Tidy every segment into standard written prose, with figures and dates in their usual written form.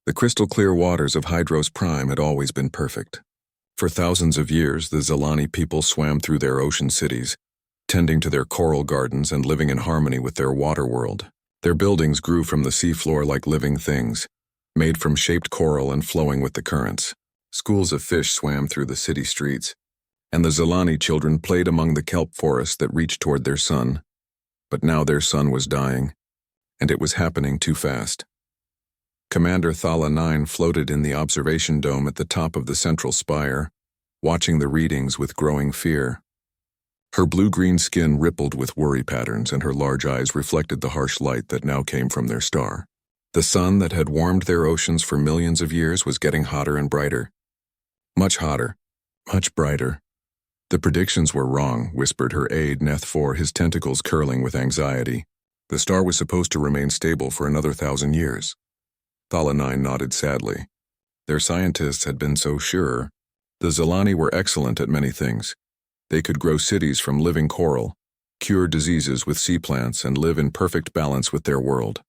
The crystal-clear waters of Hydros Prime had always been perfect. For thousands of years, the Zilani people swam through their ocean cities, tending to their coral gardens and living in harmony with their water world. Their buildings grew from the seafloor like living things, made from shaped coral and flowing with the currents. Schools of fish swam through the city streets, and the Zilani children played among the kelp forests that reached toward their sun. But now their sun was dying, and it was happening too fast. Commander Thala 9 floated in the observation dome at the top of the central spire, watching the readings with growing fear. Her blue-green skin rippled with worry patterns, and her large eyes reflected the harsh light that now came from their star. The sun that had warmed their oceans for millions of years was getting hotter and brighter. Much hotter, much brighter. The predictions were wrong, whispered her aide Neth 4, his tentacles curling with anxiety. The star was supposed to remain stable for another 1,000 years. Thala 9 nodded sadly. Their scientists had been so sure. The Zilani were excellent at many things. They could grow cities from living coral, cure diseases with sea plants, and live in perfect balance with their world.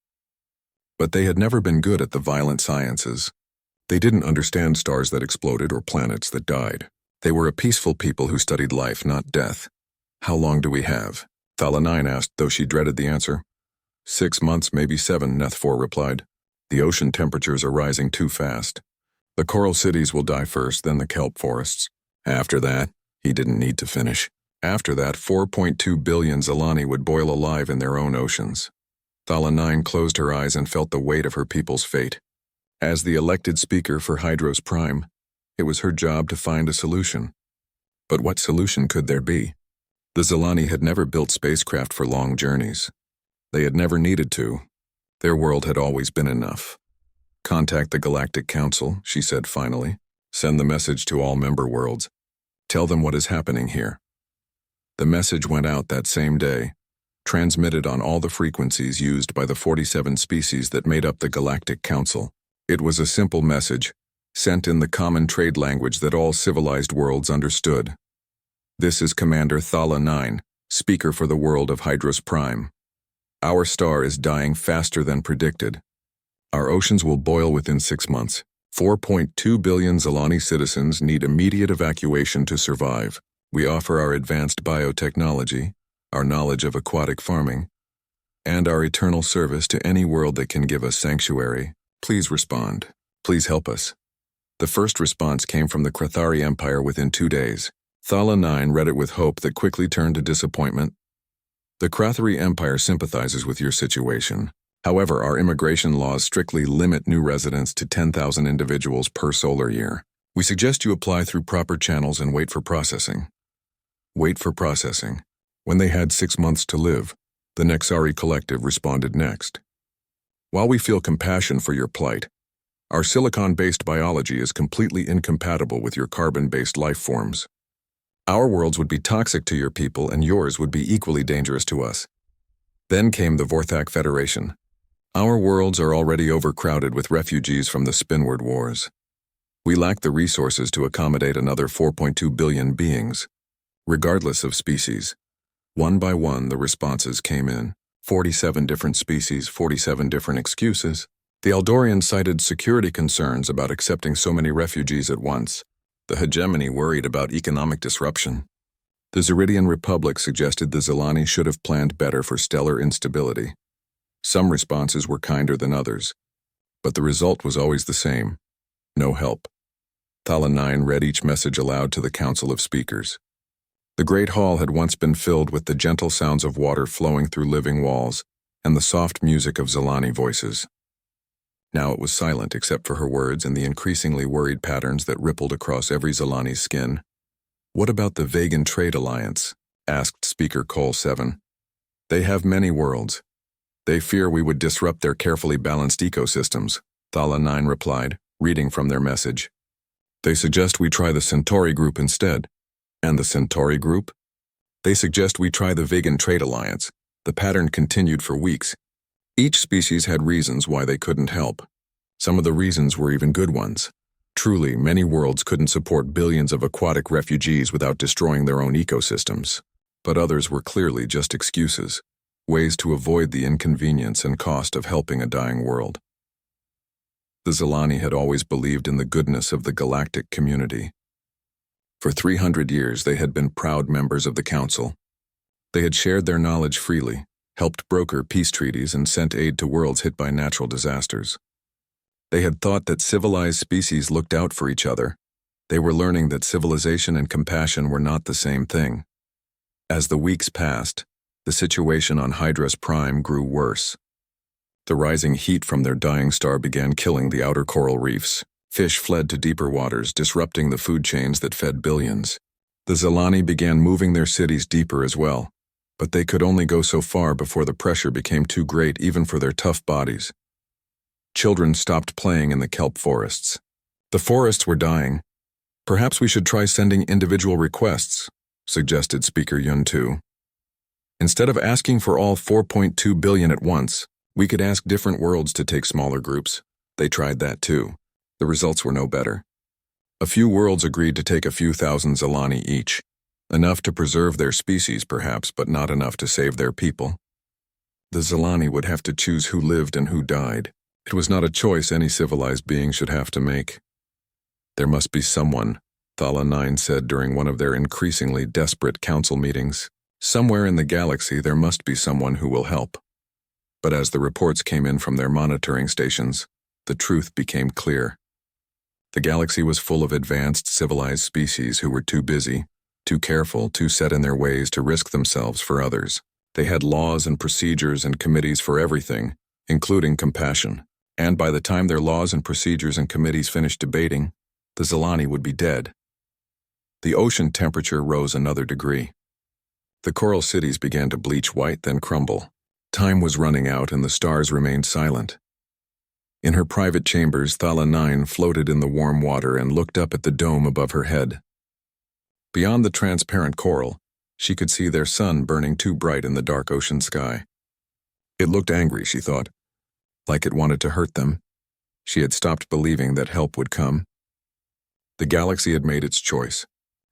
But they had never been good at the violent sciences. They didn't understand stars that exploded or planets that died. They were a peaceful people who studied life, not death. How long do we have? Thala 9 asked, though she dreaded the answer. 6 months, maybe 7, Neth 4 replied. The ocean temperatures are rising too fast. The coral cities will die first, then the kelp forests. After that, he didn't need to finish. After that, 4.2 billion Zilani would boil alive in their own oceans. Thala 9 closed her eyes and felt the weight of her people's fate. As the elected speaker for Hydros Prime, it was her job to find a solution. But what solution could there be? The Zilani had never built spacecraft for long journeys. They had never needed to. Their world had always been enough. Contact the Galactic Council, she said finally. Send the message to all member worlds. Tell them what is happening here. The message went out that same day, transmitted on all the frequencies used by the 47 species that made up the Galactic Council. It was a simple message, sent in the common trade language that all civilized worlds understood. This is Commander Thala 9, speaker for the world of Hydros Prime. Our star is dying faster than predicted. Our oceans will boil within 6 months. 4.2 billion Zilani citizens need immediate evacuation to survive. We offer our advanced biotechnology, our knowledge of aquatic farming, and our eternal service to any world that can give us sanctuary. Please respond. Please help us. The first response came from the Krathari Empire within 2 days. Thala 9 read it with hope that quickly turned to disappointment. The Krathari Empire sympathizes with your situation. However, our immigration laws strictly limit new residents to 10,000 individuals per solar year. We suggest you apply through proper channels and wait for processing. Wait for processing. When they had 6 months to live, the Nexari Collective responded next. While we feel compassion for your plight, our silicon-based biology is completely incompatible with your carbon-based life forms. Our worlds would be toxic to your people, and yours would be equally dangerous to us. Then came the Vorthak Federation. Our worlds are already overcrowded with refugees from the Spinward Wars. We lack the resources to accommodate another 4.2 billion beings, regardless of species. One by one, the responses came in. 47 different species, 47 different excuses. The Eldorians cited security concerns about accepting so many refugees at once. The hegemony worried about economic disruption. The Ziridian Republic suggested the Zilani should have planned better for stellar instability. Some responses were kinder than others, but the result was always the same: no help. Thala 9 read each message aloud to the Council of Speakers. The Great Hall had once been filled with the gentle sounds of water flowing through living walls and the soft music of Zilani voices. Now it was silent except for her words and the increasingly worried patterns that rippled across every Zilani's skin. What about the Vegan Trade Alliance? Asked Speaker Cole 7. They have many worlds. They fear we would disrupt their carefully balanced ecosystems, Thala 9 replied, reading from their message. They suggest we try the Centauri group instead. And the Centauri group? They suggest we try the Vegan Trade Alliance. The pattern continued for weeks. Each species had reasons why they couldn't help. Some of the reasons were even good ones. Truly, many worlds couldn't support billions of aquatic refugees without destroying their own ecosystems. But others were clearly just excuses, ways to avoid the inconvenience and cost of helping a dying world. The Zilani had always believed in the goodness of the galactic community. For 300 years, they had been proud members of the Council. They had shared their knowledge freely, helped broker peace treaties, and sent aid to worlds hit by natural disasters. They had thought that civilized species looked out for each other. They were learning that civilization and compassion were not the same thing. As the weeks passed, the situation on Hydros Prime grew worse. The rising heat from their dying star began killing the outer coral reefs. Fish fled to deeper waters, disrupting the food chains that fed billions. The Zilani began moving their cities deeper as well, but they could only go so far before the pressure became too great even for their tough bodies. Children stopped playing in the kelp forests. The forests were dying. Perhaps we should try sending individual requests, suggested Speaker Yun-Tu. Instead of asking for all 4.2 billion at once, we could ask different worlds to take smaller groups. They tried that too. The results were no better. A few worlds agreed to take a few thousand Zilani each. Enough to preserve their species, perhaps, but not enough to save their people. The Zilani would have to choose who lived and who died. It was not a choice any civilized being should have to make. There must be someone, Thala 9 said during one of their increasingly desperate council meetings. Somewhere in the galaxy there must be someone who will help. But as the reports came in from their monitoring stations, the truth became clear. The galaxy was full of advanced civilized species who were too busy, too careful, too set in their ways to risk themselves for others. They had laws and procedures and committees for everything, including compassion. And by the time their laws and procedures and committees finished debating, the Zilani would be dead. The ocean temperature rose another degree. The coral cities began to bleach white, then crumble. Time was running out and the stars remained silent. In her private chambers, Thala 9 floated in the warm water and looked up at the dome above her head. Beyond the transparent coral, she could see their sun burning too bright in the dark ocean sky. It looked angry, she thought, like it wanted to hurt them. She had stopped believing that help would come. The galaxy had made its choice,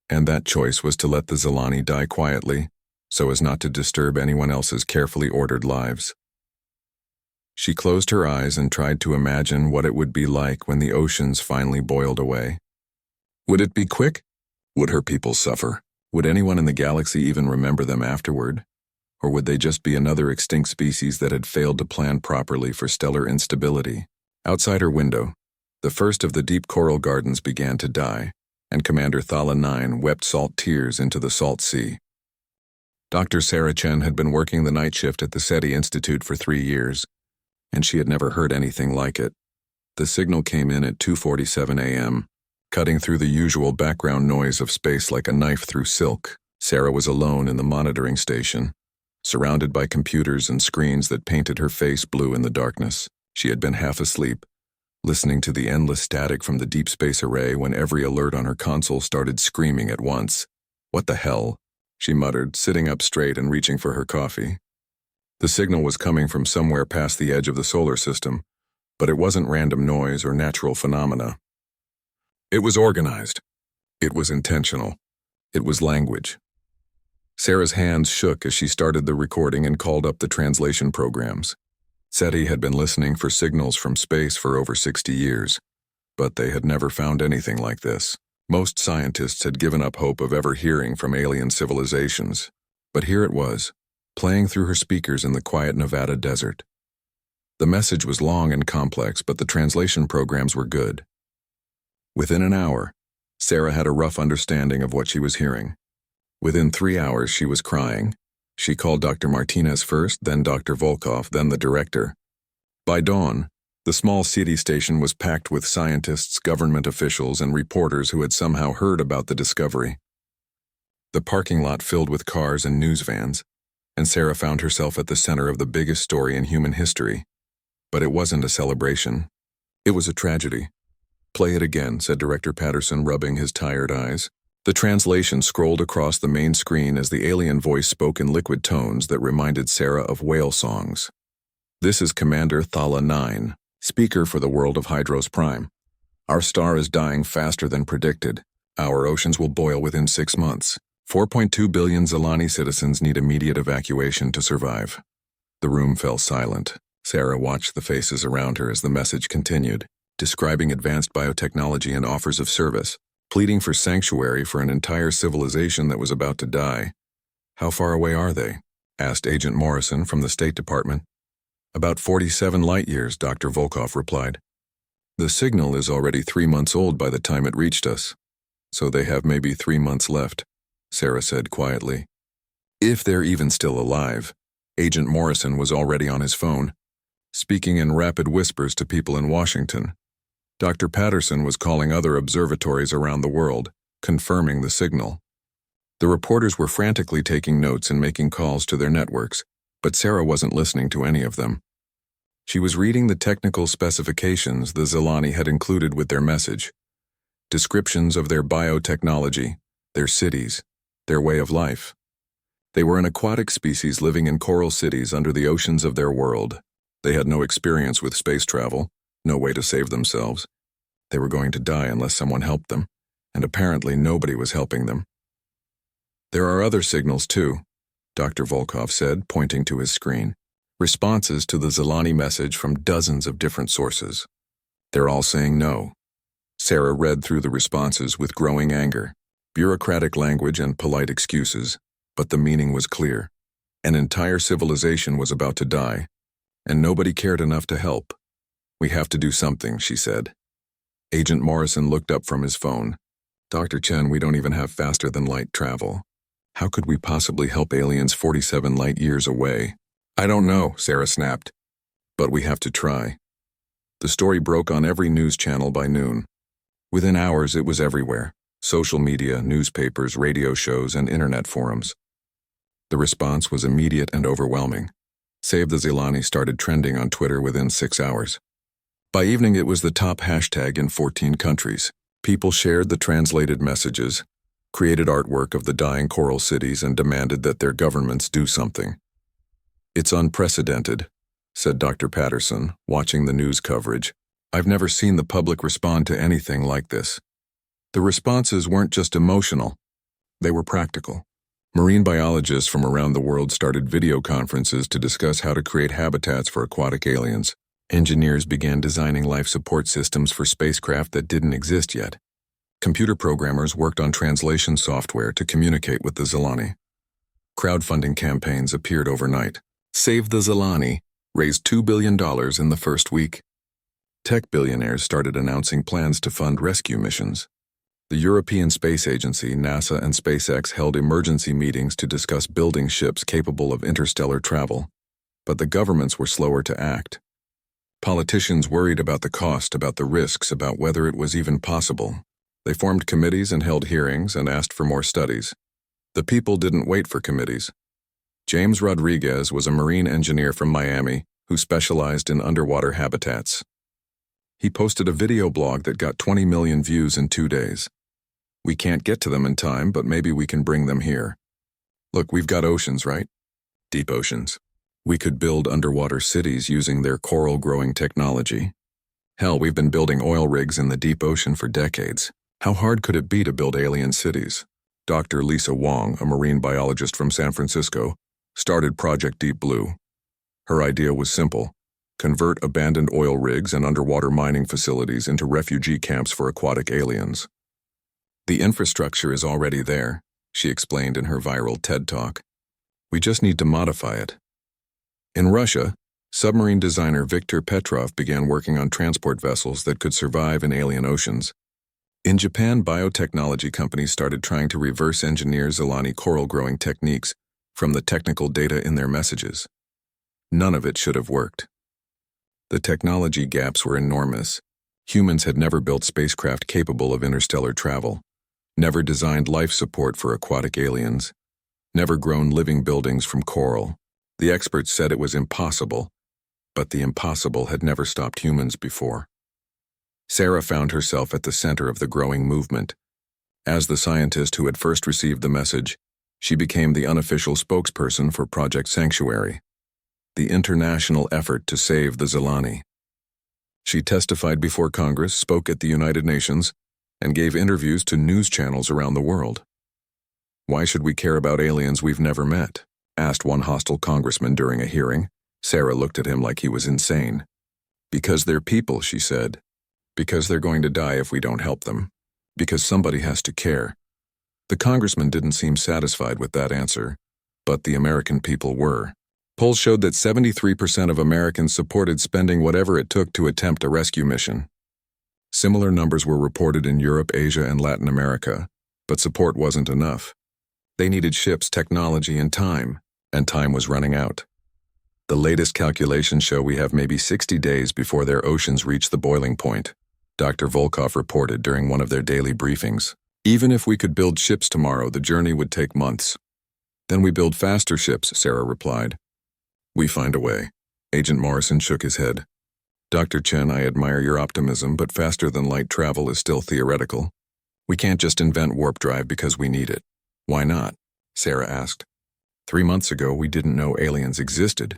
and that choice was to let the Zilani die quietly, so as not to disturb anyone else's carefully ordered lives. She closed her eyes and tried to imagine what it would be like when the oceans finally boiled away. Would it be quick? Would her people suffer? Would anyone in the galaxy even remember them afterward? Or would they just be another extinct species that had failed to plan properly for stellar instability? Outside her window, the first of the deep coral gardens began to die, and Commander Thala 9 wept salt tears into the salt sea. Dr. Sarah Chen had been working the night shift at the SETI Institute for 3 years, and she had never heard anything like it. The signal came in at 2:47 a.m., cutting through the usual background noise of space like a knife through silk. Sarah was alone in the monitoring station, surrounded by computers and screens that painted her face blue in the darkness. She had been half asleep, listening to the endless static from the deep space array when every alert on her console started screaming at once. "What the hell?" she muttered, sitting up straight and reaching for her coffee. The signal was coming from somewhere past the edge of the solar system, but it wasn't random noise or natural phenomena. It was organized. It was intentional. It was language. Sarah's hands shook as she started the recording and called up the translation programs. SETI had been listening for signals from space for over 60 years, but they had never found anything like this. Most scientists had given up hope of ever hearing from alien civilizations, but here it was, playing through her speakers in the quiet Nevada desert. The message was long and complex, but the translation programs were good. Within an hour, Sarah had a rough understanding of what she was hearing. Within 3 hours, she was crying. She called Dr. Martinez first, then Dr. Volkov, then the director. By dawn, the small city station was packed with scientists, government officials, and reporters who had somehow heard about the discovery. The parking lot filled with cars and news vans, and Sarah found herself at the center of the biggest story in human history. But it wasn't a celebration. It was a tragedy. "Play it again," said Director Patterson, rubbing his tired eyes. The translation scrolled across the main screen as the alien voice spoke in liquid tones that reminded Sarah of whale songs. "This is Commander Thala 9, speaker for the world of Hydros Prime. Our star is dying faster than predicted. Our oceans will boil within 6 months. 4.2 billion Zilani citizens need immediate evacuation to survive." The room fell silent. Sarah watched the faces around her as the message continued. describing advanced biotechnology and offers of service, pleading for sanctuary for an entire civilization that was about to die. "How far away are they?" asked Agent Morrison from the State Department. "About 47 light-years," Dr. Volkov replied. "The signal is already 3 months old by the time it reached us, so they have maybe 3 months left," Sarah said quietly. "If they're even still alive." Agent Morrison was already on his phone, speaking in rapid whispers to people in Washington. Dr. Patterson was calling other observatories around the world, confirming the signal. The reporters were frantically taking notes and making calls to their networks, but Sarah wasn't listening to any of them. She was reading the technical specifications the Zilani had included with their message. Descriptions of their biotechnology, their cities, their way of life. They were an aquatic species living in coral cities under the oceans of their world. They had no experience with space travel, no way to save themselves. They were going to die unless someone helped them, and apparently nobody was helping them. "There are other signals too," Dr. Volkov said, pointing to his screen. "Responses to the Zilani message from dozens of different sources. They're all saying no." Sarah read through the responses with growing anger. Bureaucratic language and polite excuses, but the meaning was clear. An entire civilization was about to die, and nobody cared enough to help. "We have to do something," she said. Agent Morrison looked up from his phone. "Dr. Chen, we don't even have faster-than-light travel. How could we possibly help aliens 47 light-years away?" "I don't know," Sarah snapped. "But we have to try." The story broke on every news channel by noon. Within hours, it was everywhere. Social media, newspapers, radio shows, and internet forums. The response was immediate and overwhelming. Save the Zilani started trending on Twitter within 6 hours. By evening, it was the top hashtag in 14 countries. People shared the translated messages, created artwork of the dying coral cities, and demanded that their governments do something. "It's unprecedented," said Dr. Patterson, watching the news coverage. "I've never seen the public respond to anything like this." The responses weren't just emotional, they were practical. Marine biologists from around the world started video conferences to discuss how to create habitats for aquatic aliens. Engineers began designing life support systems for spacecraft that didn't exist yet. Computer programmers worked on translation software to communicate with the Zilani. Crowdfunding campaigns appeared overnight. Save the Zilani raised $2 billion in the first week. Tech billionaires started announcing plans to fund rescue missions. The European Space Agency, NASA, and SpaceX held emergency meetings to discuss building ships capable of interstellar travel, but the governments were slower to act. Politicians worried about the cost, about the risks, about whether it was even possible. They formed committees and held hearings and asked for more studies. The people didn't wait for committees. James Rodriguez was a marine engineer from Miami who specialized in underwater habitats. He posted a video blog that got 20 million views in 2 days. "We can't get to them in time, but maybe we can bring them here. Look, we've got oceans, right? Deep oceans. We could build underwater cities using their coral-growing technology. Hell, we've been building oil rigs in the deep ocean for decades. How hard could it be to build alien cities?" Dr. Lisa Wong, a marine biologist from San Francisco, started Project Deep Blue. Her idea was simple: convert abandoned oil rigs and underwater mining facilities into refugee camps for aquatic aliens. "The infrastructure is already there," she explained in her viral TED Talk. "We just need to modify it." In Russia, submarine designer Viktor Petrov began working on transport vessels that could survive in alien oceans. In Japan, biotechnology companies started trying to reverse engineer Zilani coral-growing techniques from the technical data in their messages. None of it should have worked. The technology gaps were enormous. Humans had never built spacecraft capable of interstellar travel, never designed life support for aquatic aliens, never grown living buildings from coral. The experts said it was impossible, but the impossible had never stopped humans before. Sarah found herself at the center of the growing movement. As the scientist who had first received the message, she became the unofficial spokesperson for Project Sanctuary, the international effort to save the Zilani. She testified before Congress, spoke at the United Nations, and gave interviews to news channels around the world. "Why should we care about aliens we've never met?" asked one hostile congressman during a hearing. Sarah looked at him like he was insane. "Because they're people," she said. Because they're going to die if we don't help them. Because somebody has to care. The congressman didn't seem satisfied with that answer, but the American people were. Polls showed that 73% of Americans supported spending whatever it took to attempt a rescue mission. Similar numbers were reported in Europe, Asia, and Latin America, but support wasn't enough. They needed ships, technology, and time was running out. The latest calculations show we have maybe 60 days before their oceans reach the boiling point, Dr. Volkov reported during one of their daily briefings. Even if we could build ships tomorrow, the journey would take months. Then we build faster ships, Sarah replied. We find a way. Agent Morrison shook his head. Dr. Chen, I admire your optimism, but faster-than-light travel is still theoretical. We can't just invent warp drive because we need it. Why not? Sarah asked. 3 months ago, we didn't know aliens existed.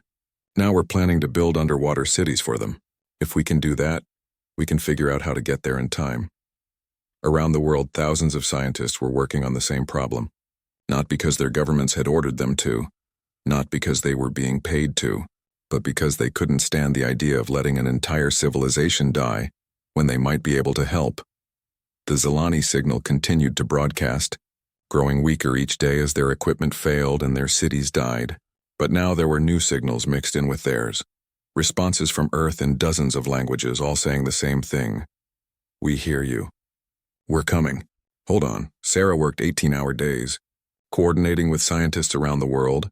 Now we're planning to build underwater cities for them. If we can do that, we can figure out how to get there in time. Around the world, thousands of scientists were working on the same problem. Not because their governments had ordered them to, not because they were being paid to, but because they couldn't stand the idea of letting an entire civilization die when they might be able to help. The Zelani signal continued to broadcast, growing weaker each day as their equipment failed and their cities died. But now there were new signals mixed in with theirs. Responses from Earth in dozens of languages, all saying the same thing. We hear you. We're coming. Hold on. Sarah worked 18-hour days, coordinating with scientists around the world,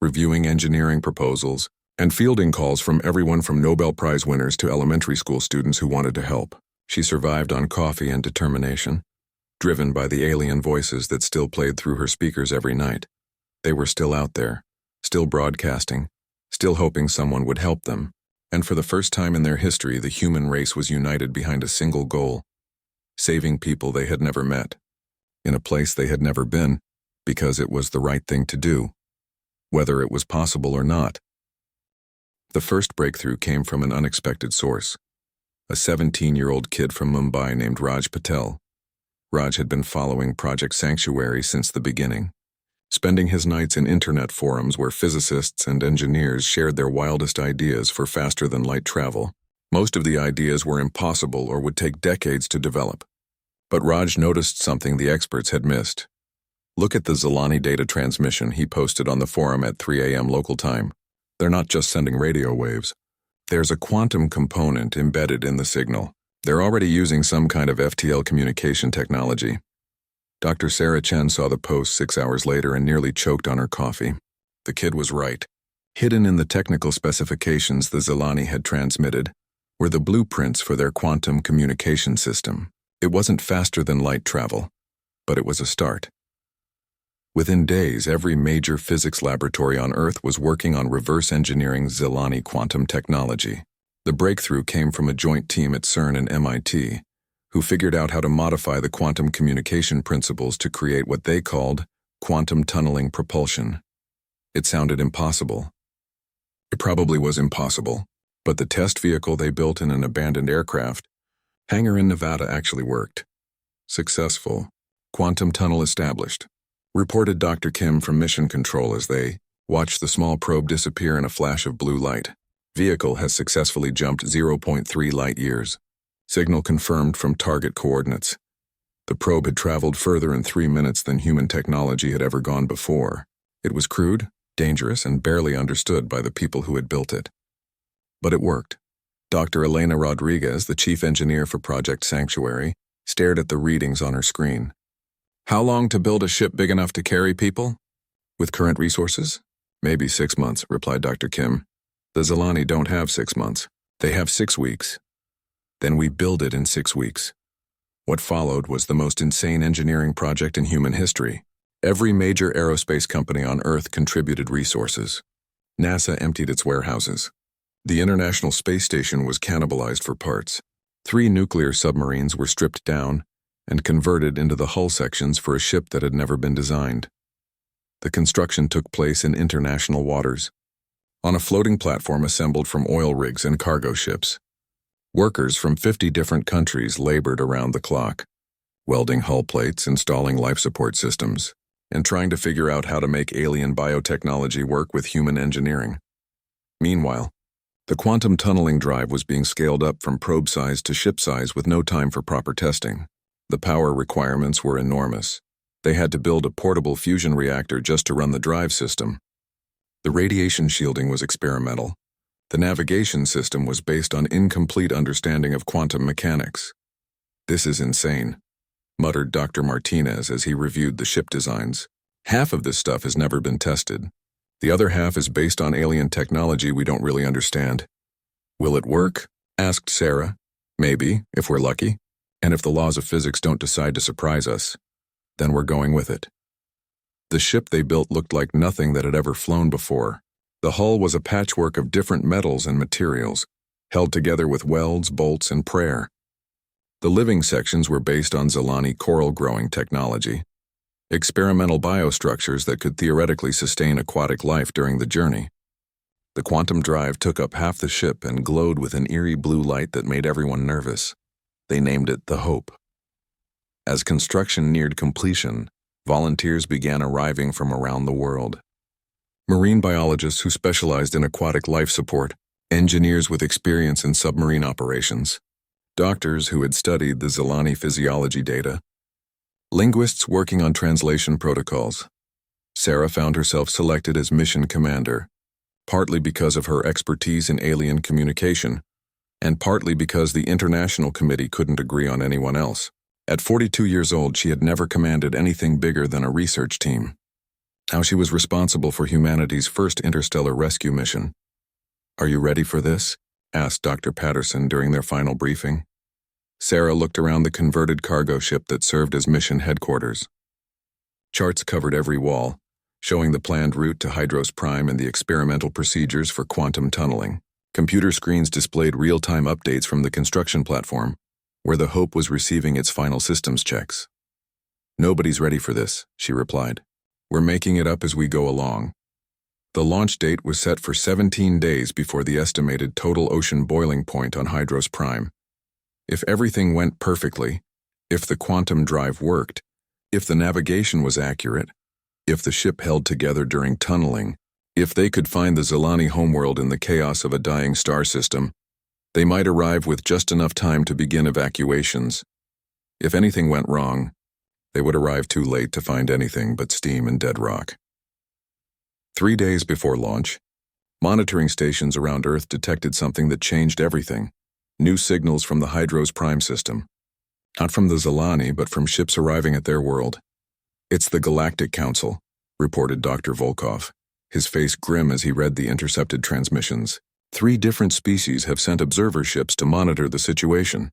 reviewing engineering proposals, and fielding calls from everyone from Nobel Prize winners to elementary school students who wanted to help. She survived on coffee and determination, driven by the alien voices that still played through her speakers every night. They were still out there, still broadcasting, still hoping someone would help them. And for the first time in their history, the human race was united behind a single goal: saving people they had never met, in a place they had never been, because it was the right thing to do, whether it was possible or not. The first breakthrough came from an unexpected source. A 17-year-old kid from Mumbai named Raj Patel. Raj had been following Project Sanctuary since the beginning, spending his nights in internet forums where physicists and engineers shared their wildest ideas for faster-than-light travel. Most of the ideas were impossible or would take decades to develop. But Raj noticed something the experts had missed. Look at the Zelani data transmission he posted on the forum at 3 a.m. local time. They're not just sending radio waves. There's a quantum component embedded in the signal. They're already using some kind of FTL communication technology. Dr. Sarah Chen saw the post 6 hours later and nearly choked on her coffee. The kid was right. Hidden in the technical specifications the Zelani had transmitted were the blueprints for their quantum communication system. It wasn't faster-than-light travel, but it was a start. Within days, every major physics laboratory on Earth was working on reverse engineering Zelani quantum technology. The breakthrough came from a joint team at CERN and MIT, who figured out how to modify the quantum communication principles to create what they called quantum tunneling propulsion. It sounded impossible. It probably was impossible, but the test vehicle they built in an abandoned aircraft hangar in Nevada actually worked. Successful. Quantum tunnel established, reported Dr. Kim from Mission Control as they watched the small probe disappear in a flash of blue light. Vehicle has successfully jumped 0.3 light years. Signal confirmed from target coordinates. The probe had traveled further in 3 minutes than human technology had ever gone before. It was crude, dangerous, and barely understood by the people who had built it. But it worked. Dr. Elena Rodriguez, the chief engineer for Project Sanctuary, stared at the readings on her screen. How long to build a ship big enough to carry people? With current resources? Maybe 6 months, replied Dr. Kim. The Zelani don't have 6 months. They have 6 weeks. Then we build it in 6 weeks. What followed was the most insane engineering project in human history. Every major aerospace company on Earth contributed resources. NASA emptied its warehouses. The International Space Station was cannibalized for parts. 3 nuclear submarines were stripped down and converted into the hull sections for a ship that had never been designed. The construction took place in international waters, on a floating platform assembled from oil rigs and cargo ships. Workers from 50 different countries labored around the clock, welding hull plates, installing life support systems, and trying to figure out how to make alien biotechnology work with human engineering. Meanwhile, The quantum tunneling drive was being scaled up from probe size to ship size with no time for proper testing. The power requirements were enormous. They had to build a portable fusion reactor just to run the drive system. The radiation shielding was experimental. The navigation system was based on incomplete understanding of quantum mechanics. "This is insane," muttered Dr. Martinez as he reviewed the ship designs. "Half of this stuff has never been tested. The other half is based on alien technology we don't really understand." "Will it work?" asked Sarah. "Maybe, if we're lucky. And if the laws of physics don't decide to surprise us, then we're going with it." The ship they built looked like nothing that had ever flown before. The hull was a patchwork of different metals and materials, held together with welds, bolts, and prayer. The living sections were based on Zilani coral-growing technology, experimental biostructures that could theoretically sustain aquatic life during the journey. The quantum drive took up half the ship and glowed with an eerie blue light that made everyone nervous. They named it the Hope. As construction neared completion, volunteers began arriving from around the world. Marine biologists who specialized in aquatic life support, engineers with experience in submarine operations, doctors who had studied the Zilani physiology data, linguists working on translation protocols. Sarah found herself selected as mission commander, partly because of her expertise in alien communication, and partly because the International Committee couldn't agree on anyone else. At 42 years old, she had never commanded anything bigger than a research team. Now she was responsible for humanity's first interstellar rescue mission. "Are you ready for this?" asked Dr. Patterson during their final briefing. Sarah looked around the converted cargo ship that served as mission headquarters. Charts covered every wall, showing the planned route to Hydros Prime and the experimental procedures for quantum tunneling. Computer screens displayed real-time updates from the construction platform, where the Hope was receiving its final systems checks. "Nobody's ready for this," she replied. "We're making it up as we go along." The launch date was set for 17 days before the estimated total ocean boiling point on Hydros Prime. If everything went perfectly, if the quantum drive worked, if the navigation was accurate, if the ship held together during tunneling, if they could find the Zilani homeworld in the chaos of a dying star system, they might arrive with just enough time to begin evacuations. If anything went wrong, they would arrive too late to find anything but steam and dead rock. 3 days before launch, monitoring stations around Earth detected something that changed everything. New signals from the Hydros Prime system. Not from the Zilani, but from ships arriving at their world. "It's the Galactic Council," reported Dr. Volkov, his face grim as he read the intercepted transmissions. 3 different species have sent observer ships to monitor the situation."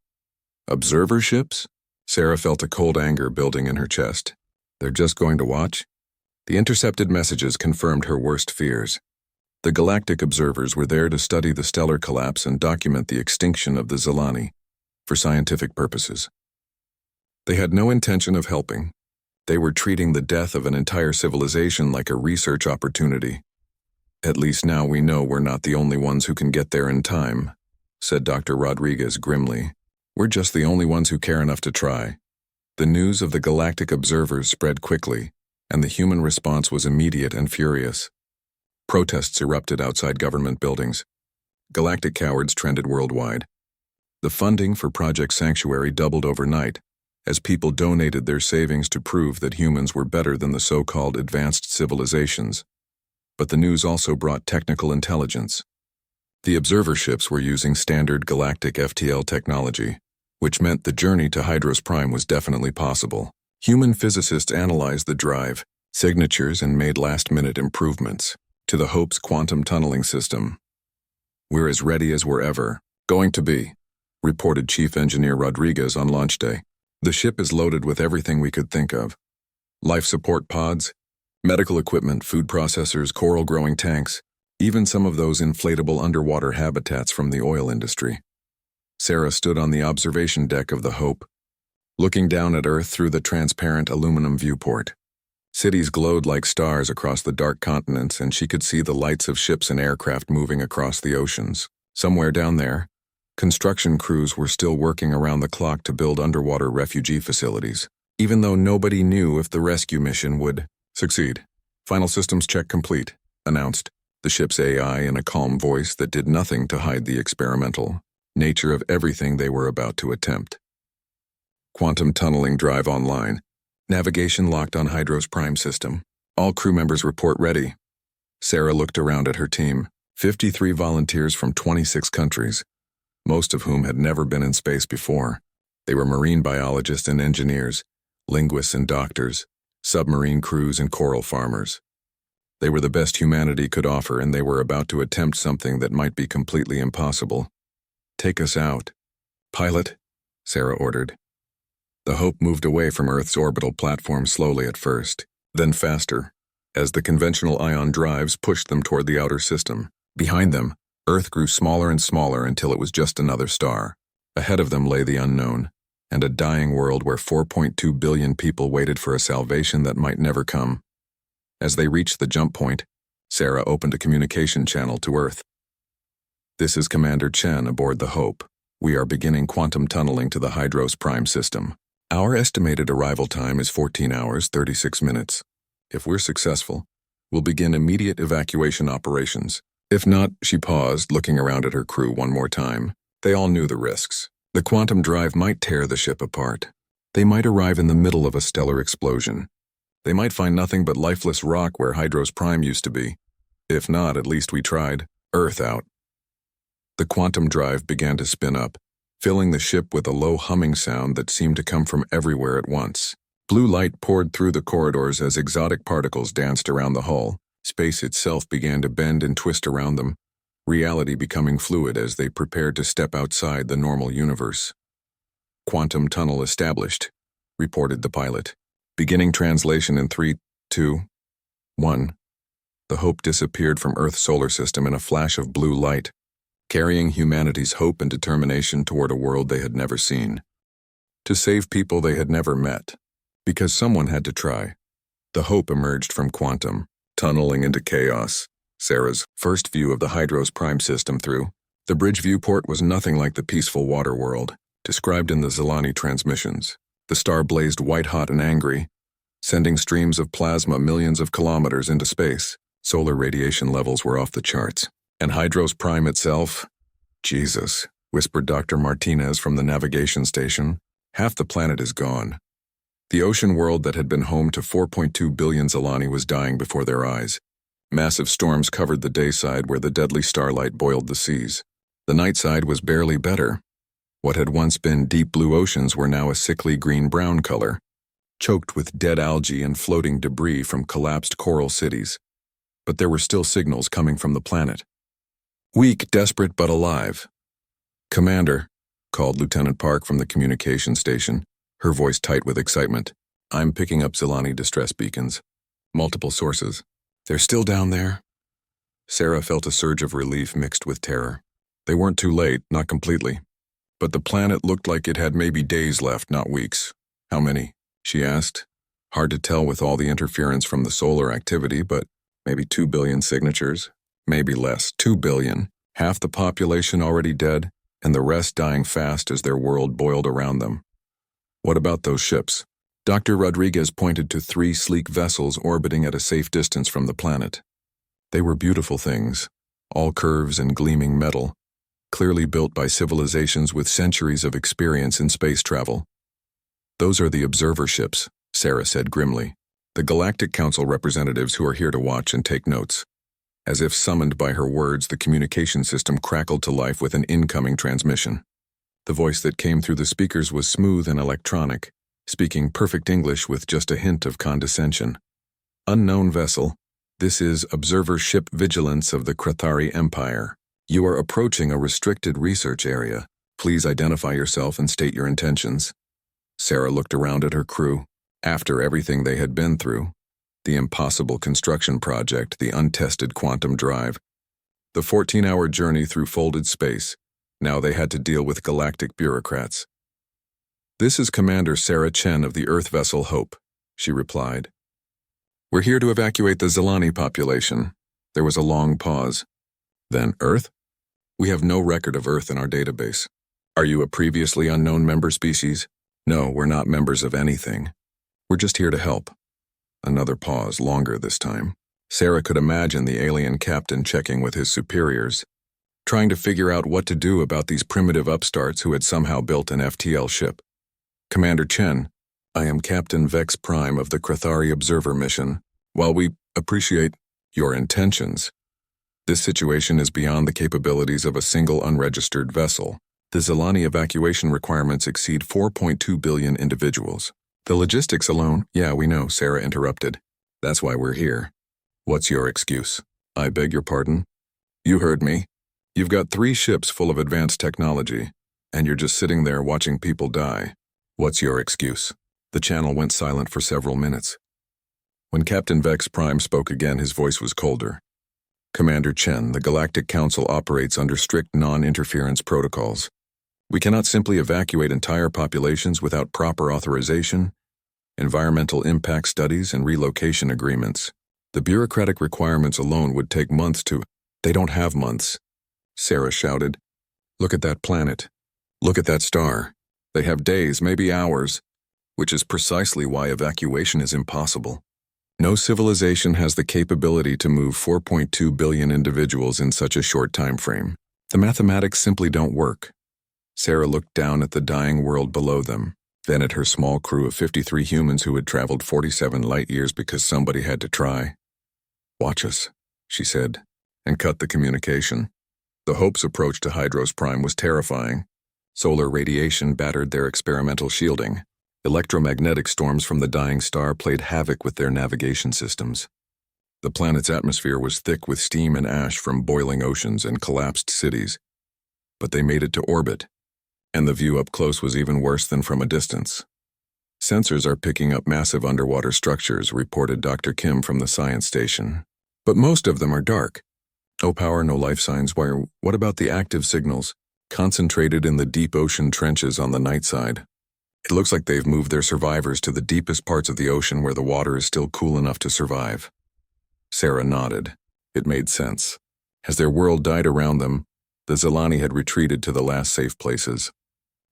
"Observer ships?" Sarah felt a cold anger building in her chest. "They're just going to watch?" The intercepted messages confirmed her worst fears. The galactic observers were there to study the stellar collapse and document the extinction of the Zilani, for scientific purposes. They had no intention of helping. They were treating the death of an entire civilization like a research opportunity. "At least now we know we're not the only ones who can get there in time," said Dr. Rodriguez grimly. "We're just the only ones who care enough to try." The news of the galactic observers spread quickly, and the human response was immediate and furious. Protests erupted outside government buildings. Galactic cowards trended worldwide. The funding for Project Sanctuary doubled overnight, as people donated their savings to prove that humans were better than the so-called advanced civilizations. But the news also brought technical intelligence. The observer ships were using standard galactic FTL technology, which meant the journey to Hydros Prime was definitely possible. Human physicists analyzed the drive, signatures, and made last-minute improvements to the Hope's quantum tunneling system. "We're as ready as we're ever going to be," reported Chief Engineer Rodriguez on launch day. "The ship is loaded with everything we could think of. Life support pods, medical equipment, food processors, coral-growing tanks, even some of those inflatable underwater habitats from the oil industry." Sarah stood on the observation deck of the Hope, looking down at Earth through the transparent aluminum viewport. Cities glowed like stars across the dark continents, and she could see the lights of ships and aircraft moving across the oceans. Somewhere down there, construction crews were still working around the clock to build underwater refugee facilities, even though nobody knew if the rescue mission would succeed. "Final systems check complete," announced the ship's AI in a calm voice that did nothing to hide the experimental nature of everything they were about to attempt. Quantum tunneling drive online. Navigation locked on Hydro's prime system. All crew members report ready. Sarah looked around at her team, 53 volunteers from 26 countries, most of whom had never been in space before. They were marine biologists and engineers, linguists and doctors, submarine crews and coral farmers. They were the best humanity could offer, and they were about to attempt something that might be completely impossible. "Take us out." "Pilot," Sarah ordered. The Hope moved away from Earth's orbital platform slowly at first, then faster, as the conventional ion drives pushed them toward the outer system. Behind them, Earth grew smaller and smaller until it was just another star. Ahead of them lay the unknown, and a dying world where 4.2 billion people waited for a salvation that might never come. As they reached the jump point, Sarah opened a communication channel to Earth. "This is Commander Chen aboard the Hope. We are beginning quantum tunneling to the Hydros Prime system. Our estimated arrival time is 14 hours, 36 minutes. If we're successful, we'll begin immediate evacuation operations. If not," she paused, looking around at her crew one more time. They all knew the risks. The quantum drive might tear the ship apart. They might arrive in the middle of a stellar explosion. They might find nothing but lifeless rock where Hydros Prime used to be. If not, at least we tried. Earth out. The quantum drive began to spin up, filling the ship with a low humming sound that seemed to come from everywhere at once. Blue light poured through the corridors as exotic particles danced around the hull. Space itself began to bend and twist around them, reality becoming fluid as they prepared to step outside the normal universe. "Quantum tunnel established," reported the pilot. "Beginning translation in 3, 2, 1. The Hope disappeared from Earth's solar system in a flash of blue light, carrying humanity's hope and determination toward a world they had never seen. To save people they had never met. Because someone had to try. The Hope emerged from quantum, tunneling into chaos. Sarah's first view of the Hydros Prime system through the bridge viewport was nothing like the peaceful water world described in the Zilani transmissions. The star blazed white-hot and angry, sending streams of plasma millions of kilometers into space. Solar radiation levels were off the charts. And Hydros Prime itself? "Jesus," whispered Dr. Martinez from the navigation station. "Half the planet is gone." The ocean world that had been home to 4.2 billion Zilani was dying before their eyes. Massive storms covered the day side where the deadly starlight boiled the seas. The night side was barely better. What had once been deep blue oceans were now a sickly green-brown color, choked with dead algae and floating debris from collapsed coral cities. But there were still signals coming from the planet. Weak, desperate, but alive. "Commander," called Lieutenant Park from the communication station, her voice tight with excitement. "I'm picking up Zilani distress beacons. Multiple sources. They're still down there?" Sarah felt a surge of relief mixed with terror. They weren't too late, not completely. But the planet looked like it had maybe days left, not weeks. "How many?" she asked. Hard to tell with all the interference from the solar activity, but maybe 2 billion signatures. Maybe less, 2 billion. Half the population already dead, and the rest dying fast as their world boiled around them. "What about those ships?" Dr. Rodriguez pointed to 3 sleek vessels orbiting at a safe distance from the planet. They were beautiful things, all curves and gleaming metal, clearly built by civilizations with centuries of experience in space travel. "Those are the observer ships," Sarah said grimly. "The Galactic Council representatives who are here to watch and take notes." As if summoned by her words, the communication system crackled to life with an incoming transmission. The voice that came through the speakers was smooth and electronic, speaking perfect English with just a hint of condescension. "Unknown vessel, this is Observer Ship Vigilance of the Krathari Empire. You are approaching a restricted research area. Please identify yourself and state your intentions." Sarah looked around at her crew. After everything they had been through, the impossible construction project, the untested quantum drive, the 14-hour journey through folded space, now they had to deal with galactic bureaucrats. "This is Commander Sarah Chen of the Earth vessel Hope," she replied. "We're here to evacuate the Zilani population." There was a long pause. "Then Earth? We have no record of Earth in our database. Are you a previously unknown member species?" "No, we're not members of anything. We're just here to help." Another pause, longer this time. Sarah could imagine the alien captain checking with his superiors, trying to figure out what to do about these primitive upstarts who had somehow built an FTL ship. Commander Chen, I am Captain Vex Prime of the Krathari Observer mission. While we appreciate your intentions, this situation is beyond the capabilities of a single unregistered vessel. The Zilani evacuation requirements exceed 4.2 billion individuals. The logistics alone— Yeah, we know, Sarah interrupted. That's why we're here. What's your excuse? I beg your pardon? You heard me. You've got 3 ships full of advanced technology, and you're just sitting there watching people die. What's your excuse? The channel went silent for several minutes. When Captain Vex Prime spoke again, his voice was colder. Commander Chen, the Galactic Council operates under strict non-interference protocols. We cannot simply evacuate entire populations without proper authorization, environmental impact studies, and relocation agreements. The bureaucratic requirements alone would take months to— They don't have months, Sarah shouted. Look at that planet. Look at that star. They have days, maybe hours, which is precisely why evacuation is impossible. No civilization has the capability to move 4.2 billion individuals in such a short time frame. The mathematics simply don't work. Sarah looked down at the dying world below them, then at her small crew of 53 humans who had traveled 47 light years because somebody had to try. Watch us, she said, and cut the communication. The Hope's approach to Hydros Prime was terrifying. Solar radiation battered their experimental shielding. Electromagnetic storms from the dying star played havoc with their navigation systems. The planet's atmosphere was thick with steam and ash from boiling oceans and collapsed cities. But they made it to orbit, and the view up close was even worse than from a distance. Sensors are picking up massive underwater structures, reported Dr. Kim from the science station. But most of them are dark. No power, no life signs. What about the active signals, concentrated in the deep ocean trenches on the night side? It looks like they've moved their survivors to the deepest parts of the ocean where the water is still cool enough to survive. Sarah nodded. It made sense. As their world died around them, the Zilani had retreated to the last safe places.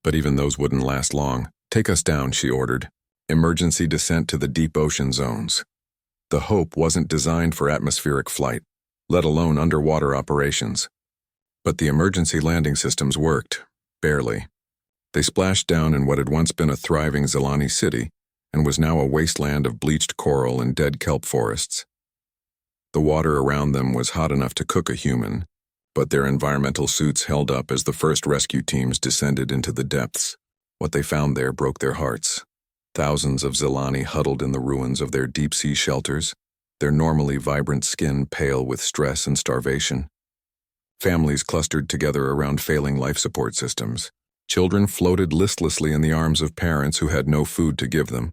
But even those wouldn't last long. Take us down, she ordered. Emergency descent to the deep ocean zones. The Hope wasn't designed for atmospheric flight, let alone underwater operations. But the emergency landing systems worked, barely. They splashed down in what had once been a thriving Zilani city and was now a wasteland of bleached coral and dead kelp forests. The water around them was hot enough to cook a human, but their environmental suits held up as the first rescue teams descended into the depths. What they found there broke their hearts. Thousands of Zilani huddled in the ruins of their deep-sea shelters, their normally vibrant skin pale with stress and starvation. Families clustered together around failing life support systems. Children floated listlessly in the arms of parents who had no food to give them.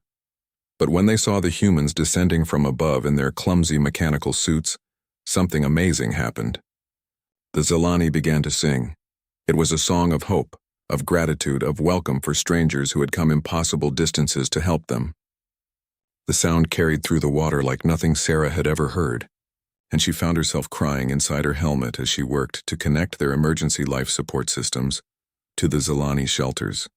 But when they saw the humans descending from above in their clumsy mechanical suits, something amazing happened. The Zilani began to sing. It was a song of hope, of gratitude, of welcome for strangers who had come impossible distances to help them. The sound carried through the water like nothing Sarah had ever heard, and she found herself crying inside her helmet as she worked to connect their emergency life support systems to the Zilani shelters.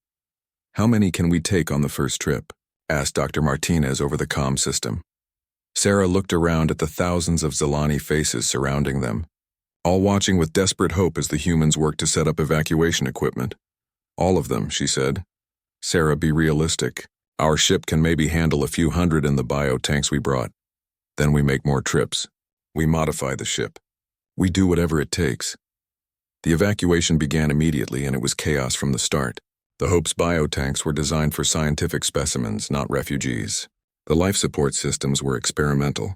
How many can we take on the first trip? Asked Dr. Martinez over the comm system. Sarah looked around at the thousands of Zilani faces surrounding them, all watching with desperate hope as the humans worked to set up evacuation equipment. All of them, she said. Sarah, be realistic. Our ship can maybe handle a few hundred in the biotanks we brought. Then we make more trips. We modify the ship. We do whatever it takes. The evacuation began immediately, and it was chaos from the start. The Hope's biotanks were designed for scientific specimens, not refugees. The life support systems were experimental.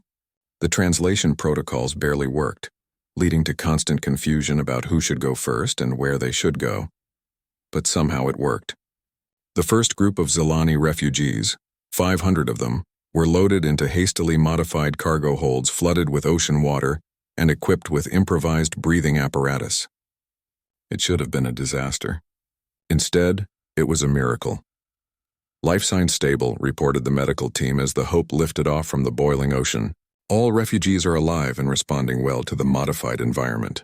The translation protocols barely worked, leading to constant confusion about who should go first and where they should go. But somehow it worked. The first group of Zilani refugees, 500 of them, were loaded into hastily modified cargo holds flooded with ocean water and equipped with improvised breathing apparatus. It should have been a disaster. Instead, it was a miracle. Life signs stable, reported the medical team as the Hope lifted off from the boiling ocean. All refugees are alive and responding well to the modified environment.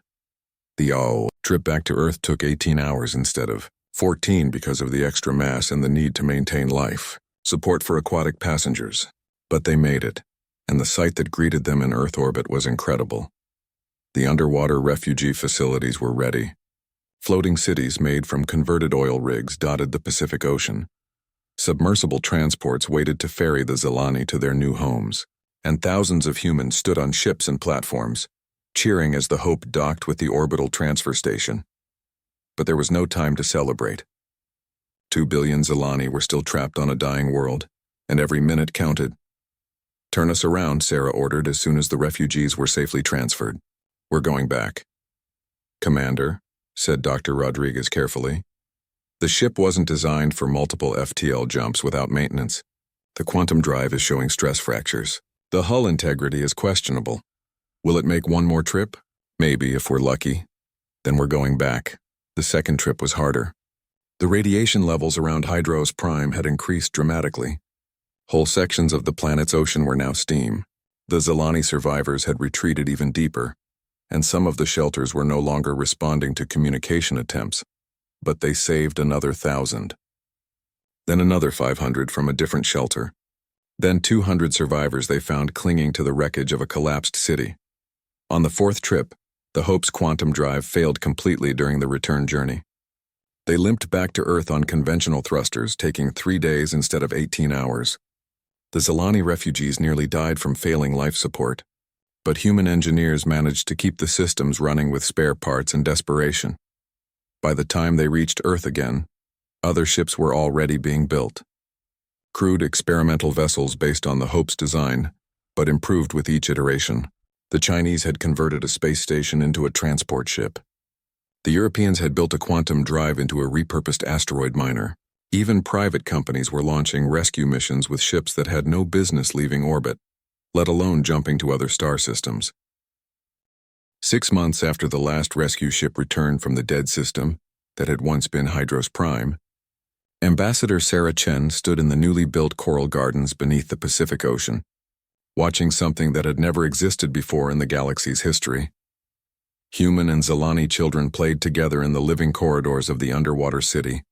The trip back to Earth took 18 hours instead of 14 because of the extra mass and the need to maintain life support for aquatic passengers. But they made it, and the sight that greeted them in Earth orbit was incredible. The underwater refugee facilities were ready. Floating cities made from converted oil rigs dotted the Pacific Ocean. Submersible transports waited to ferry the Zilani to their new homes, and thousands of humans stood on ships and platforms, cheering as the Hope docked with the orbital transfer station. But there was no time to celebrate. 2 billion Zilani were still trapped on a dying world, and every minute counted. "Turn us around," Sarah ordered as soon as the refugees were safely transferred. "We're going back." "Commander," said Dr. Rodriguez carefully, "the ship wasn't designed for multiple FTL jumps without maintenance. The quantum drive is showing stress fractures. The hull integrity is questionable. Will it make one more trip? Maybe, if we're lucky. Then we're going back." The second trip was harder. The radiation levels around Hydros Prime had increased dramatically. Whole sections of the planet's ocean were now steam. The Zilani survivors had retreated even deeper, and some of the shelters were no longer responding to communication attempts, but they saved another 1,000. Then another 500 from a different shelter. Then 200 survivors they found clinging to the wreckage of a collapsed city. On the fourth trip, the Hope's quantum drive failed completely during the return journey. They limped back to Earth on conventional thrusters, taking 3 days instead of 18 hours. The Zilani refugees nearly died from failing life support, but human engineers managed to keep the systems running with spare parts and desperation. By the time they reached Earth again, other ships were already being built. Crude experimental vessels based on the Hope's design, but improved with each iteration. The Chinese had converted a space station into a transport ship. The Europeans had built a quantum drive into a repurposed asteroid miner. Even private companies were launching rescue missions with ships that had no business leaving orbit, let alone jumping to other star systems. 6 months after the last rescue ship returned from the dead system that had once been Hydros Prime, Ambassador Sarah Chen stood in the newly built coral gardens beneath the Pacific Ocean, watching something that had never existed before in the galaxy's history. Human and Zilani children played together in the living corridors of the underwater city,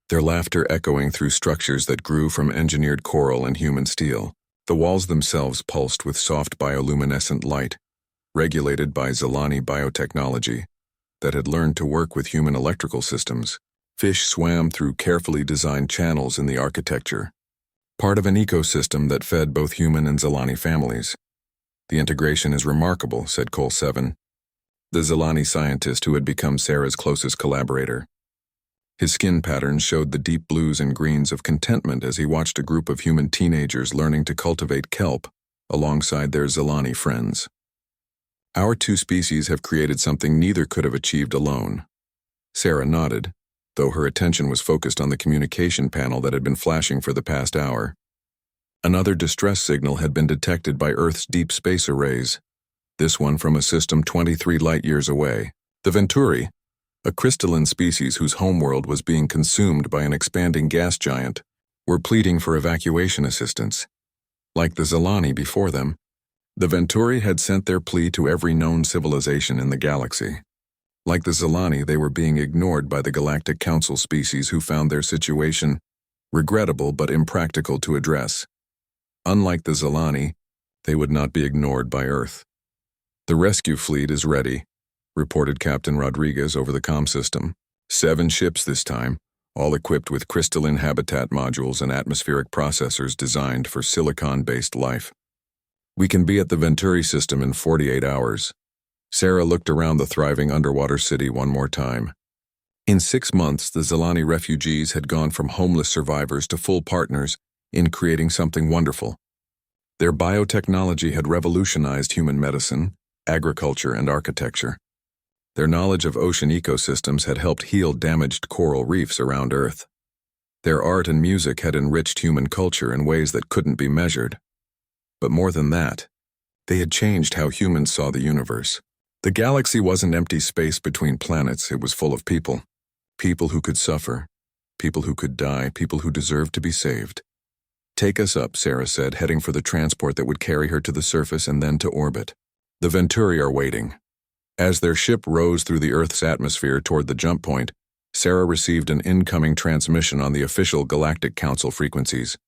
their laughter echoing through structures that grew from engineered coral and human steel. The walls themselves pulsed with soft bioluminescent light, regulated by Zilani biotechnology that had learned to work with human electrical systems. Fish swam through carefully designed channels in the architecture, part of an ecosystem that fed both human and Zilani families. "The integration is remarkable," said Cole 7, the Zilani scientist who had become Sarah's closest collaborator. His skin patterns showed the deep blues and greens of contentment as he watched a group of human teenagers learning to cultivate kelp alongside their Zilani friends. "Our two species have created something neither could have achieved alone." Sarah nodded, though her attention was focused on the communication panel that had been flashing for the past hour. Another distress signal had been detected by Earth's deep space arrays, this one from a system 23 light-years away. The Venturi, a crystalline species whose homeworld was being consumed by an expanding gas giant, were pleading for evacuation assistance. Like the Zilani before them, the Venturi had sent their plea to every known civilization in the galaxy. Like the Zilani, they were being ignored by the Galactic Council species who found their situation regrettable but impractical to address. Unlike the Zilani, they would not be ignored by Earth. "The rescue fleet is ready," reported Captain Rodriguez over the comm system. 7 ships this time, all equipped with crystalline habitat modules and atmospheric processors designed for silicon-based life. "We can be at the Venturi system in 48 hours. Sarah looked around the thriving underwater city one more time. In 6 months, the Zilani refugees had gone from homeless survivors to full partners in creating something wonderful. Their biotechnology had revolutionized human medicine, agriculture, and architecture. Their knowledge of ocean ecosystems had helped heal damaged coral reefs around Earth. Their art and music had enriched human culture in ways that couldn't be measured. But more than that, they had changed how humans saw the universe. The galaxy wasn't empty space between planets, it was full of people. People who could suffer, people who could die, people who deserved to be saved. "Take us up," Sarah said, heading for the transport that would carry her to the surface and then to orbit. "The Venturi are waiting." As their ship rose through the Earth's atmosphere toward the jump point, Sarah received an incoming transmission on the official Galactic Council frequencies.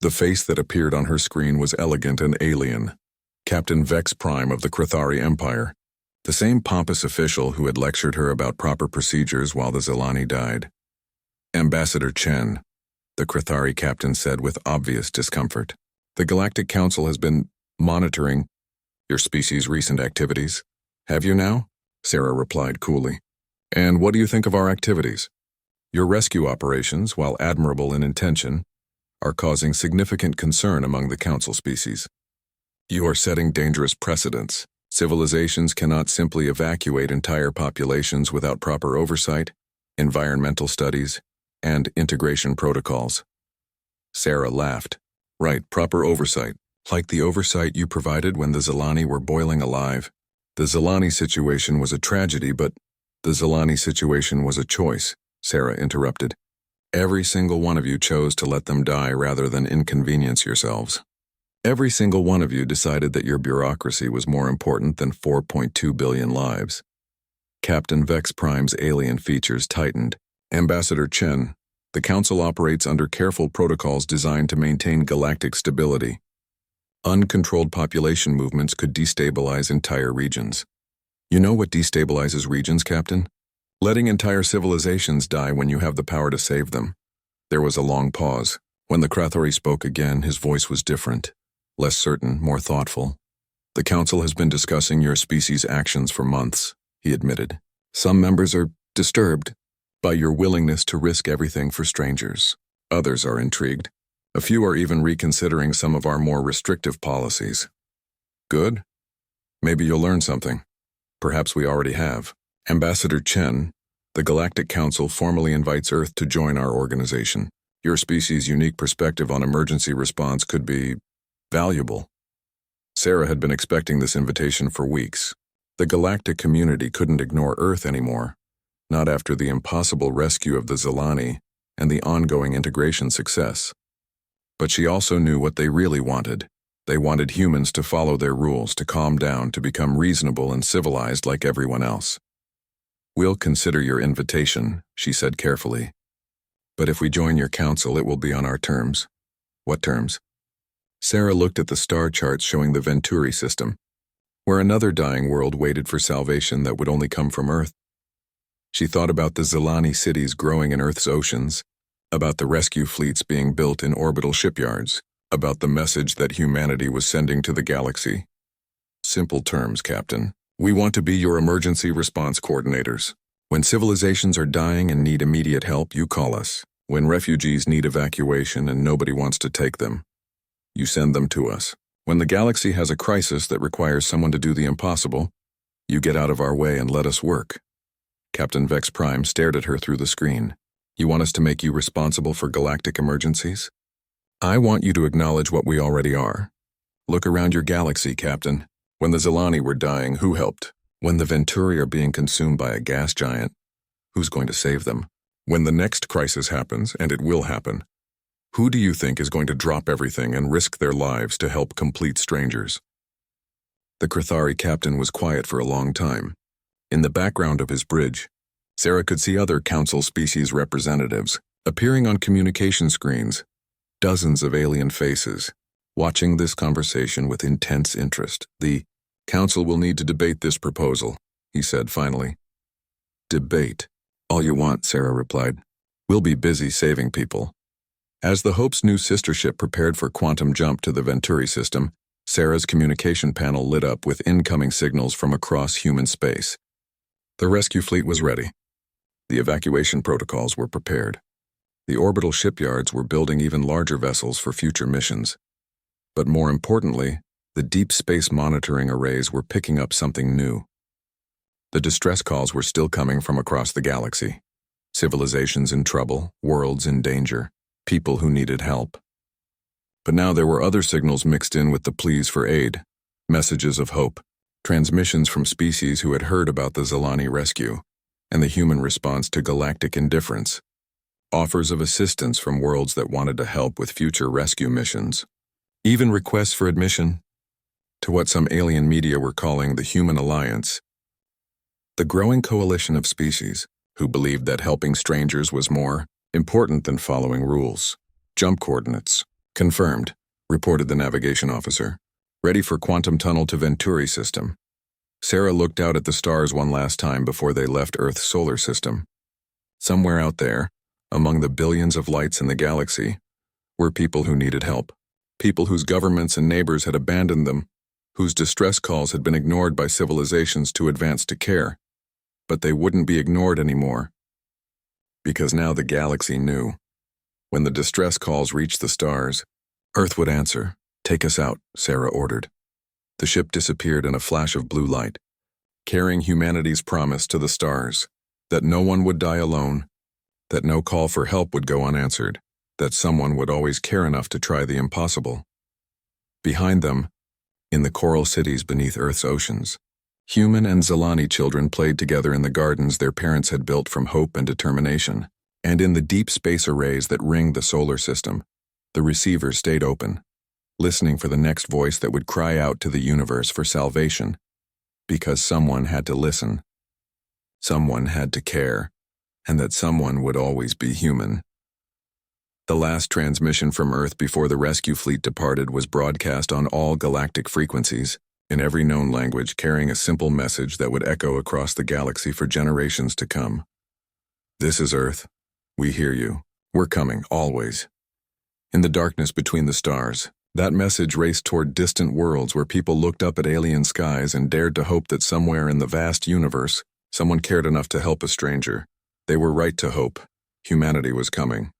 The face that appeared on her screen was elegant and alien. Captain Vex Prime of the Krathari Empire, the same pompous official who had lectured her about proper procedures while the Zilani died. Ambassador Chen, the Krathari captain said with obvious discomfort. The Galactic Council has been monitoring your species' recent activities. Have you now? Sarah replied coolly. And what do you think of our activities? Your rescue operations, while admirable in intention, are causing significant concern among the Council species. You are setting dangerous precedents. Civilizations cannot simply evacuate entire populations without proper oversight, environmental studies, and integration protocols. Sarah laughed. Right, proper oversight. Like the oversight you provided when the Zilani were boiling alive. The Zilani situation was a tragedy, but the Zilani situation was a choice, Sarah interrupted. Every single one of you chose to let them die rather than inconvenience yourselves. Every single one of you decided that your bureaucracy was more important than 4.2 billion lives. Captain Vex Prime's alien features tightened. Ambassador Chen, the Council operates under careful protocols designed to maintain galactic stability. Uncontrolled population movements could destabilize entire regions. You know what destabilizes regions, Captain? Letting entire civilizations die when you have the power to save them. There was a long pause. When the Krathari spoke again, his voice was different, less certain, more thoughtful. The Council has been discussing your species' actions for months, he admitted. Some members are disturbed by your willingness to risk everything for strangers. Others are intrigued. A few are even reconsidering some of our more restrictive policies. Good. Maybe you'll learn something. Perhaps we already have. Ambassador Chen, the Galactic Council formally invites Earth to join our organization. Your species' unique perspective on emergency response could be valuable. Sarah had been expecting this invitation for weeks. The galactic community couldn't ignore Earth anymore, not after the impossible rescue of the Zilani and the ongoing integration success. But she also knew what they really wanted. They wanted humans to follow their rules, to calm down, to become reasonable and civilized like everyone else. We'll consider your invitation, she said carefully. But if we join your council, it will be on our terms. What terms? Sarah looked at the star charts showing the Venturi system, where another dying world waited for salvation that would only come from Earth. She thought about the Zilani cities growing in Earth's oceans, about the rescue fleets being built in orbital shipyards, about the message that humanity was sending to the galaxy. Simple terms, Captain. We want to be your emergency response coordinators. When civilizations are dying and need immediate help, you call us. When refugees need evacuation and nobody wants to take them, you send them to us. When the galaxy has a crisis that requires someone to do the impossible, you get out of our way and let us work. Captain Vex Prime stared at her through the screen. You want us to make you responsible for galactic emergencies? I want you to acknowledge what we already are. Look around your galaxy, Captain. When the Zilani were dying, who helped? When the Venturi are being consumed by a gas giant, who's going to save them? When the next crisis happens, and it will happen, who do you think is going to drop everything and risk their lives to help complete strangers? The Krathari captain was quiet for a long time. In the background of his bridge, Sarah could see other council species representatives appearing on communication screens, dozens of alien faces, watching this conversation with intense interest. The council will need to debate this proposal, he said finally. Debate. All you want, Sarah replied. We'll be busy saving people. As the Hope's new sister ship prepared for quantum jump to the Venturi system, Sarah's communication panel lit up with incoming signals from across human space. The rescue fleet was ready. The evacuation protocols were prepared. The orbital shipyards were building even larger vessels for future missions. But more importantly, the deep space monitoring arrays were picking up something new. The distress calls were still coming from across the galaxy. Civilizations in trouble, worlds in danger, people who needed help. But now there were other signals mixed in with the pleas for aid, messages of hope, transmissions from species who had heard about the Zilani rescue, and the human response to galactic indifference, offers of assistance from worlds that wanted to help with future rescue missions, even requests for admission to what some alien media were calling the Human Alliance, the growing coalition of species who believed that helping strangers was more important than following rules, jump coordinates, Confirmed, reported the navigation officer. Ready for quantum tunnel to Venturi system. Sarah looked out at the stars one last time before they left Earth's solar system. Somewhere out there, among the billions of lights in the galaxy, were people who needed help. People whose governments and neighbors had abandoned them, whose distress calls had been ignored by civilizations too advanced to care. But they wouldn't be ignored anymore. Because now the galaxy knew. When the distress calls reached the stars, Earth would answer. "Take us out," Sarah ordered. The ship disappeared in a flash of blue light, carrying humanity's promise to the stars, that no one would die alone, that no call for help would go unanswered, that someone would always care enough to try the impossible. Behind them, in the coral cities beneath Earth's oceans, human and Zilani children played together in the gardens their parents had built from hope and determination. And in the deep space arrays that ringed the solar system, the receivers stayed open, listening for the next voice that would cry out to the universe for salvation, because someone had to listen, someone had to care, and that someone would always be human. The last transmission from Earth before the rescue fleet departed was broadcast on all galactic frequencies, in every known language, carrying a simple message that would echo across the galaxy for generations to come. "This is Earth. We hear you. We're coming, always." In the darkness between the stars, that message raced toward distant worlds where people looked up at alien skies and dared to hope that somewhere in the vast universe, someone cared enough to help a stranger. They were right to hope. Humanity was coming.